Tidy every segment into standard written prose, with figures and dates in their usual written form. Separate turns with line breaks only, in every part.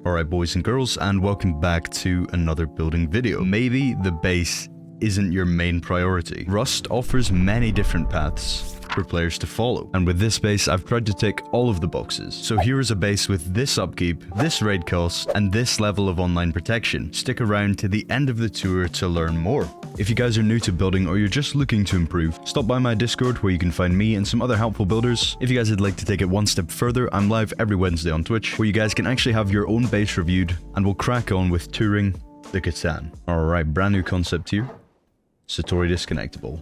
Alright boys and girls, and welcome back to another building video. Maybe the base isn't your main priority. Rust offers many different paths for players to follow, and with this base I've tried to tick all of the boxes. So here is a base with this upkeep, this raid cost, and this level of online protection. Stick around to the end of the tour to learn more. If you guys are new to building or you're just looking to improve, stop by my Discord where you can find me and some other helpful builders. If you guys would like to take it one step further, I'm live every Wednesday on Twitch where you guys can actually have your own base reviewed, and we'll crack on with touring the Katan. Alright, brand new concept here. Satori disconnectable.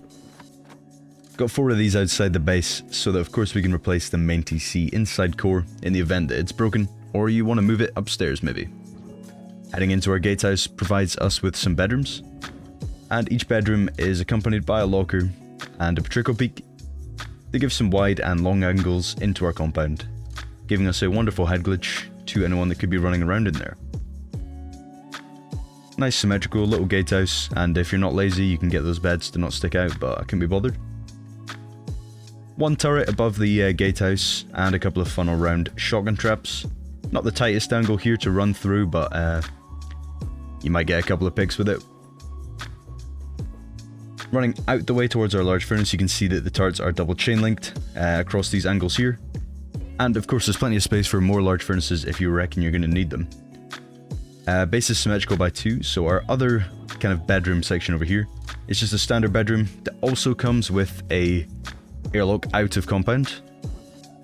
Got 4 of these outside the base so that of course we can replace the main TC inside core in the event that it's broken, or you want to move it upstairs maybe. Heading into our gatehouse provides us with some bedrooms, and each bedroom is accompanied by a locker and a trickle peak. They give some wide and long angles into our compound, giving us a wonderful head glitch to anyone that could be running around in there. Nice symmetrical little gatehouse, and if you're not lazy you can get those beds to not stick out, but I can't be bothered. One turret above the gatehouse and a couple of funnel round shotgun traps. Not the tightest angle here to run through, but you might get a couple of picks with it. Running out the way towards our large furnace, you can see that the turrets are double chain linked across these angles here. And of course there's plenty of space for more large furnaces if you reckon you're going to need them. Base is symmetrical by 2, so our other kind of bedroom section over here is just a standard bedroom that also comes with a airlock out of compound.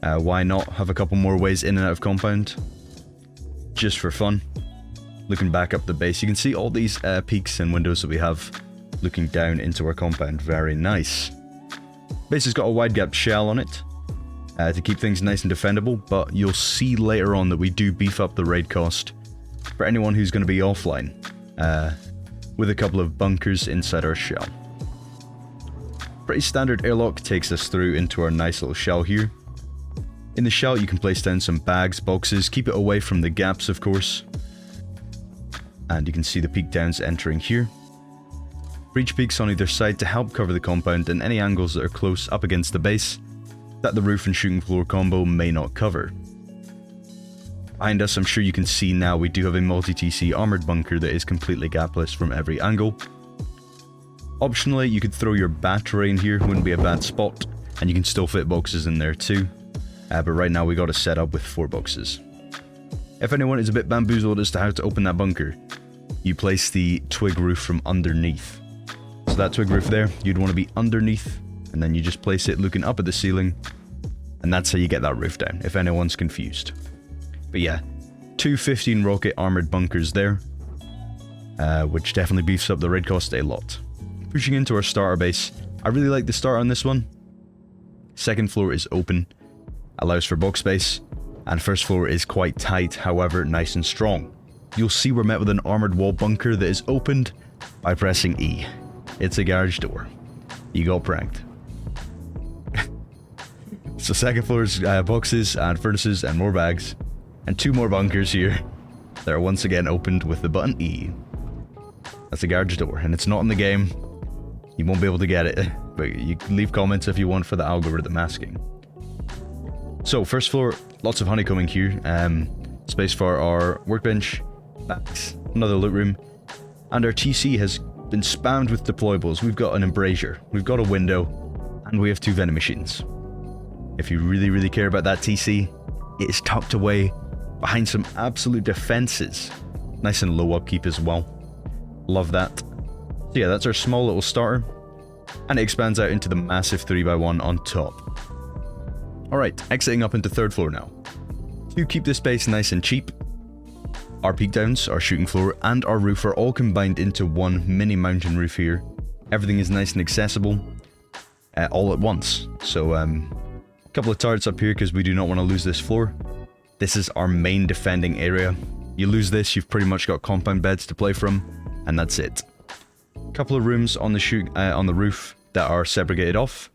Why not have a couple more ways in and out of compound? Just for fun. Looking back up the base, you can see all these peaks and windows that we have looking down into our compound. Very nice. Base has got a Widegap shell on it to keep things nice and defendable, but you'll see later on that we do beef up the raid cost for anyone who's going to be offline, with a couple of bunkers inside our shell. Pretty standard airlock takes us through into our nice little shell here. In the shell you can place down some bags, boxes, keep it away from the gaps of course. And you can see the peak downs entering here. Breach peaks on either side to help cover the compound and any angles that are close up against the base that the roof and shooting floor combo may not cover. Behind us, I'm sure you can see now, we do have a multi-TC armored bunker that is completely gapless from every angle. Optionally, you could throw your battery in here, wouldn't be a bad spot, and you can still fit boxes in there too. But right now we got a setup with 4 boxes. If anyone is a bit bamboozled as to how to open that bunker, you place the twig roof from underneath. So that twig roof there, you'd want to be underneath, and then you just place it looking up at the ceiling, and that's how you get that roof down, if anyone's confused. But yeah, 2 15 rocket armored bunkers there, which definitely beefs up the raid cost a lot. Pushing into our starter base, I really like the start on this one. Second floor is open, allows for box space, and first floor is quite tight, however nice and strong. You'll see we're met with an armored wall bunker that is opened by pressing E. It's a garage door. You got pranked. So second floor is boxes and furnaces and more bags. And 2 more bunkers here that are once again opened with the button E. That's a garage door, and it's not in the game. You won't be able to get it, but you can leave comments if you want for the algorithm asking. So first floor, lots of honeycombing here. Space for our workbench, bags, another loot room, and our TC has been spammed with deployables. We've got an embrasure, we've got a window, and we have 2 vending machines. If you really care about that TC, it is tucked away behind some absolute defenses. Nice and low upkeep as well. Love that. So yeah, that's our small little starter, and it expands out into the massive 3x1 on top. Alright, exiting up into third floor now. To keep this base nice and cheap, our peak downs, our shooting floor, and our roof are all combined into one mini mountain roof here. Everything is nice and accessible all at once. So a couple of turrets up here because we do not want to lose this floor. This is our main defending area. You lose this, you've pretty much got compound beds to play from, and that's it. A couple of rooms on the roof that are segregated off.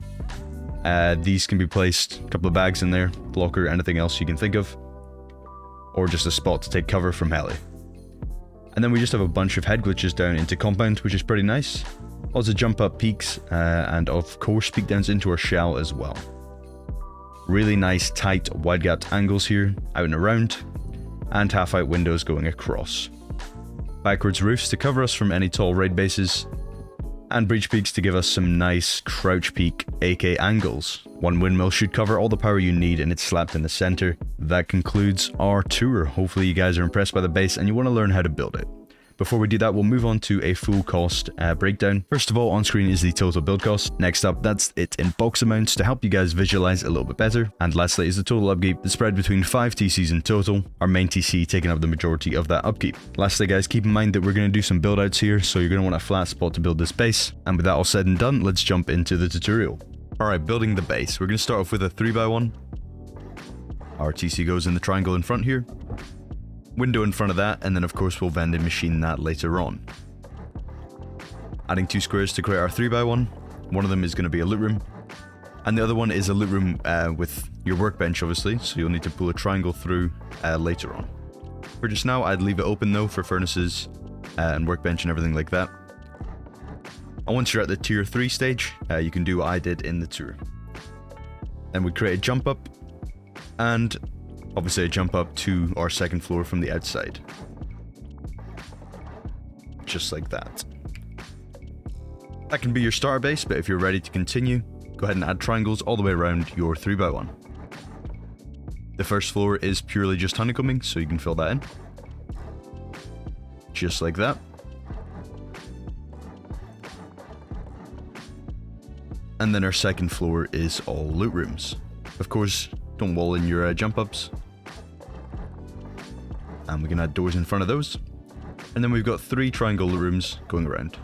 These can be placed, a couple of bags in there, blocker, anything else you can think of, or just a spot to take cover from heli. And then we just have a bunch of head glitches down into compound, which is pretty nice. Lots of jump up peaks, and of course peak downs into our shell as well. Really nice tight wide gapped angles here, out and around. and half-height windows going across. Backwards roofs to cover us from any tall raid bases, and breach peaks to give us some nice crouch peak AK angles. One windmill should cover all the power you need, and it's slapped in the center. That concludes our tour. Hopefully you guys are impressed by the base and you want to learn how to build it. Before we do that, we'll move on to a full cost breakdown. First of all, on screen is the total build cost. Next up, that's it in box amounts to help you guys visualize a little bit better. And lastly is the total upkeep, the spread between 5 TCs in total, our main TC taking up the majority of that upkeep. Lastly guys, keep in mind that we're going to do some build outs here, so you're going to want a flat spot to build this base. And with that all said and done, let's jump into the tutorial. Alright, building the base. We're going to start off with a 3x1. Our TC goes in the triangle in front here. Window in front of that, and then of course we'll vending machine that later on. Adding 2 squares to create our 3x1. One of them is going to be a loot room, and the other one is a loot room with your workbench obviously, so you'll need to pull a triangle through later on. For just now, I'd leave it open though for furnaces and workbench and everything like that. And once you're at the tier 3 stage, you can do what I did in the tour. Then we create a jump up, and obviously a jump up to our second floor from the outside. Just like that. That can be your starter base, but if you're ready to continue, go ahead and add triangles all the way around your 3x1. The first floor is purely just honeycombing, so you can fill that in. Just like that. And then our second floor is all loot rooms. Of course, don't wall in your jump ups. And we can add doors in front of those. And then we've got 3 triangle loot rooms going around.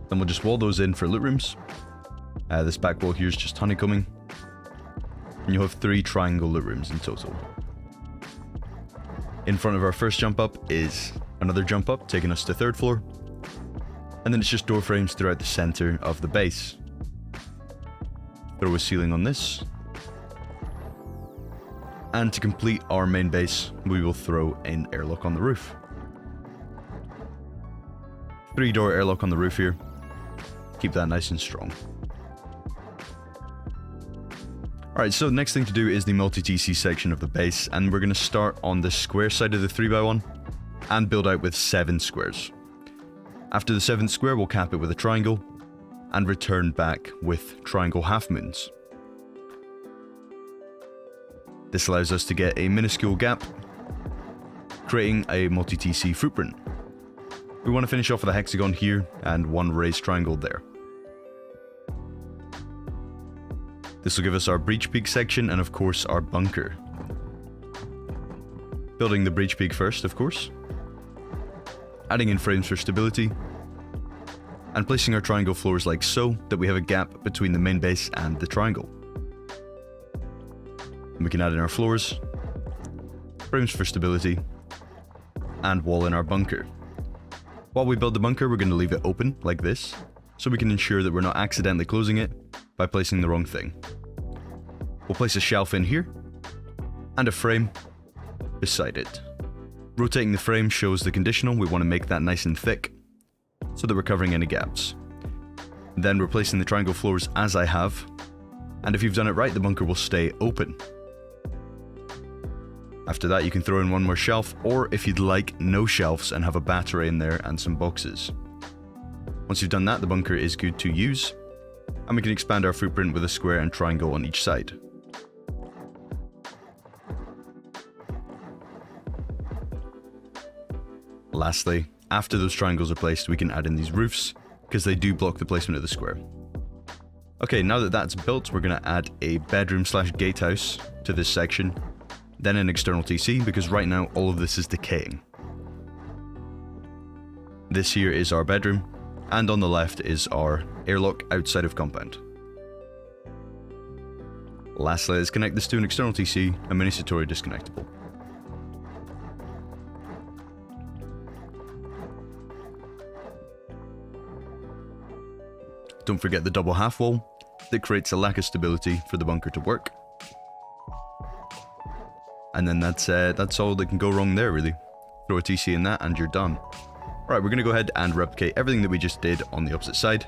Then we'll just wall those in for loot rooms. This back wall here is just honeycombing. And you'll have 3 triangle loot rooms in total. In front of our first jump up is another jump up, taking us to 3rd floor. And then it's just door frames throughout the center of the base. Throw a ceiling on this. And to complete our main base, we will throw an airlock on the roof. 3-door airlock on the roof here. Keep that nice and strong. Alright, so the next thing to do is the multi-TC section of the base, and we're going to start on the square side of the 3x1 and build out with 7 squares. After the 7th square, we'll cap it with a triangle and return back with triangle half moons. This allows us to get a minuscule gap, creating a multi-TC footprint. We want to finish off with a hexagon here and 1 raised triangle there. This will give us our breach peak section and of course our bunker. Building the breach peak first, of course. Adding in frames for stability. And placing our triangle floors like so, that we have a gap between the main base and the triangle. And we can add in our floors, frames for stability, and wall in our bunker. While we build the bunker, we're going to leave it open like this, so we can ensure that we're not accidentally closing it by placing the wrong thing. We'll place a shelf in here, and a frame beside it. Rotating the frame shows the conditional. We want to make that nice and thick, so that we're covering any gaps. Then we're placing the triangle floors as I have, and if you've done it right, the bunker will stay open. After that, you can throw in 1 more shelf, or if you'd like, no shelves and have a battery in there and some boxes. Once you've done that, the bunker is good to use, and we can expand our footprint with a square and triangle on each side. Lastly, after those triangles are placed, we can add in these roofs, because they do block the placement of the square. Okay, now that that's built, we're going to add a bedroom / gatehouse to this section, then an external TC, because right now all of this is decaying. This here is our bedroom, and on the left is our airlock outside of compound. Lastly, let's connect this to an external TC, a mini Satori disconnectable. Don't forget the double half wall that creates a lack of stability for the bunker to work. And then that's all that can go wrong there, really. Throw a TC in that and you're done. Alright, we're going to go ahead and replicate everything that we just did on the opposite side.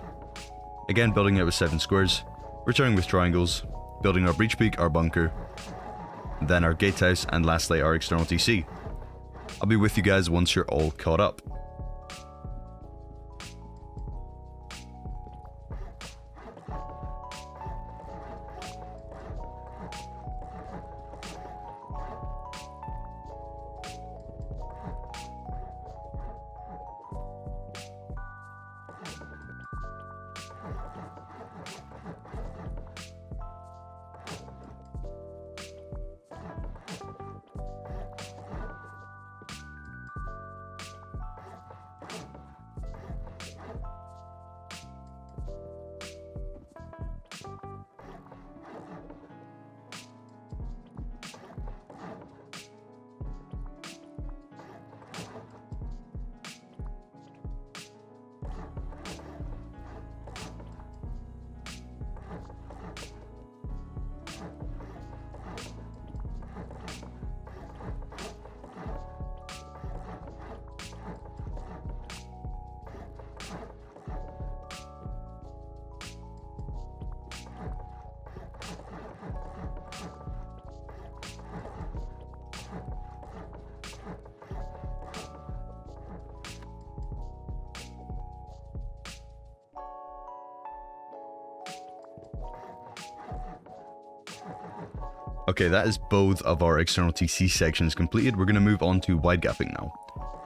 Again, building it with 7 squares, returning with triangles, building our breach peak, our bunker, then our gatehouse, and lastly our external TC. I'll be with you guys once you're all caught up. Okay, that is both of our external TC sections completed. We're going to move on to widegapping now.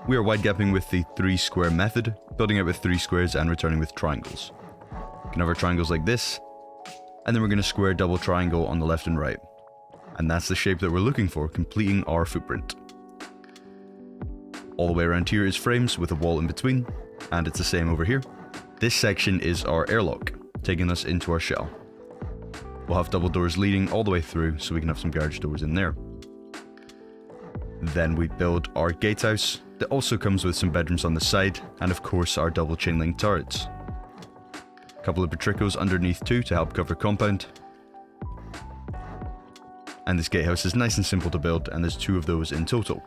We are widegapping with the 3 square method, building out with 3 squares and returning with triangles. We can have our triangles like this, and then we're going to square double triangle on the left and right. And that's the shape that we're looking for, completing our footprint. All the way around here is frames with a wall in between, and it's the same over here. This section is our airlock, taking us into our shell. We'll have double doors leading all the way through, so we can have some garage doors in there. Then we build our gatehouse, that also comes with some bedrooms on the side, and of course our double chain link turrets. A couple of petricos underneath too to help cover compound. And this gatehouse is nice and simple to build, and there's 2 of those in total.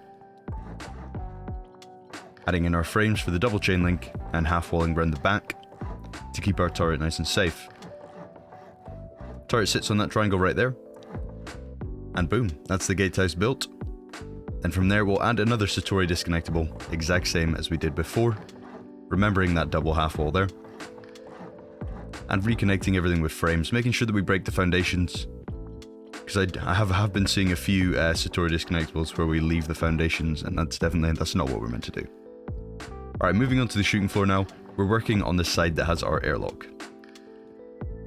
Adding in our frames for the double chain link, and half walling around the back, to keep our turret nice and safe. Turret sits on that triangle right there, and boom, that's the gatehouse built. Then from there we'll add another Satori disconnectable, exact same as we did before, remembering that double half wall there, and reconnecting everything with frames, making sure that we break the foundations, because I have been seeing a few Satori disconnectables where we leave the foundations, and that's not what we're meant to do. Alright, moving on to the shooting floor now. We're working on the side that has our airlock.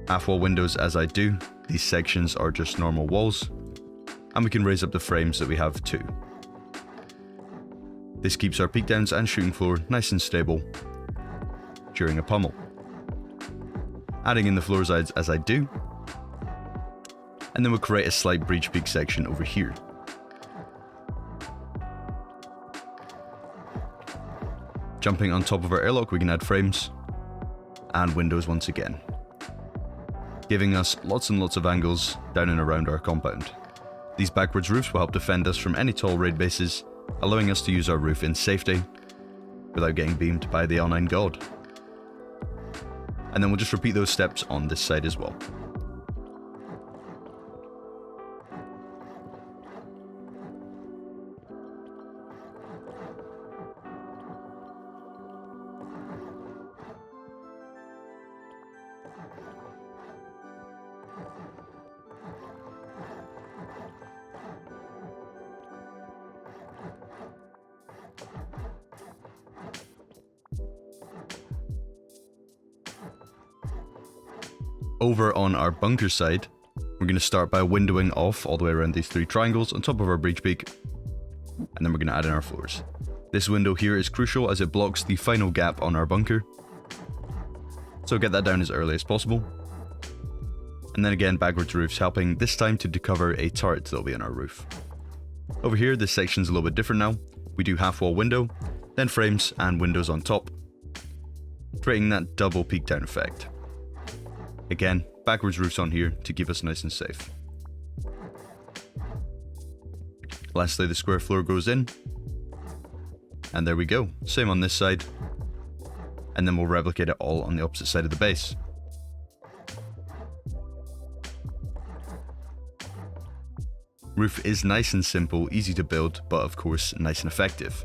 Half wall windows as I do, these sections are just normal walls, and we can raise up the frames that we have too. This keeps our peak downs and shooting floor nice and stable during a pummel. Adding in the floor sides as I do, and then we'll create a slight breach peak section over here. Jumping on top of our airlock, we can add frames and windows once again, giving us lots and lots of angles down and around our compound. These backwards roofs will help defend us from any tall raid bases, allowing us to use our roof in safety without getting beamed by the L9 god. And then we'll just repeat those steps on this side as well. Over on our bunker side, we're going to start by windowing off all the way around these 3 triangles on top of our breach peak, and then we're going to add in our floors. This window here is crucial as it blocks the final gap on our bunker, so get that down as early as possible. And then again, backwards roofs, helping this time to cover a turret that'll be on our roof. Over here, this section's a little bit different now. We do half wall window, then frames and windows on top, creating that double peak down effect. Again, backwards roofs on here to keep us nice and safe. Lastly, the square floor goes in, and there we go. Same on this side, and then we'll replicate it all on the opposite side of the base. roof is nice and simple, easy to build, but of course nice and effective.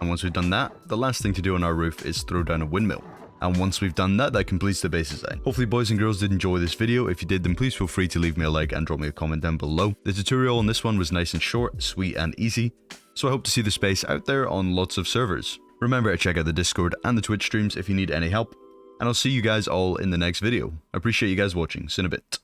And once we've done that, the last thing to do on our roof is throw down a windmill. And once we've done that, that completes the base design. Hopefully boys and girls did enjoy this video. If you did, then please feel free to leave me a like and drop me a comment down below. The tutorial on this one was nice and short, sweet and easy, so I hope to see the space out there on lots of servers. Remember to check out the Discord and the Twitch streams if you need any help, and I'll see you guys all in the next video. I appreciate you guys watching. See you in a bit.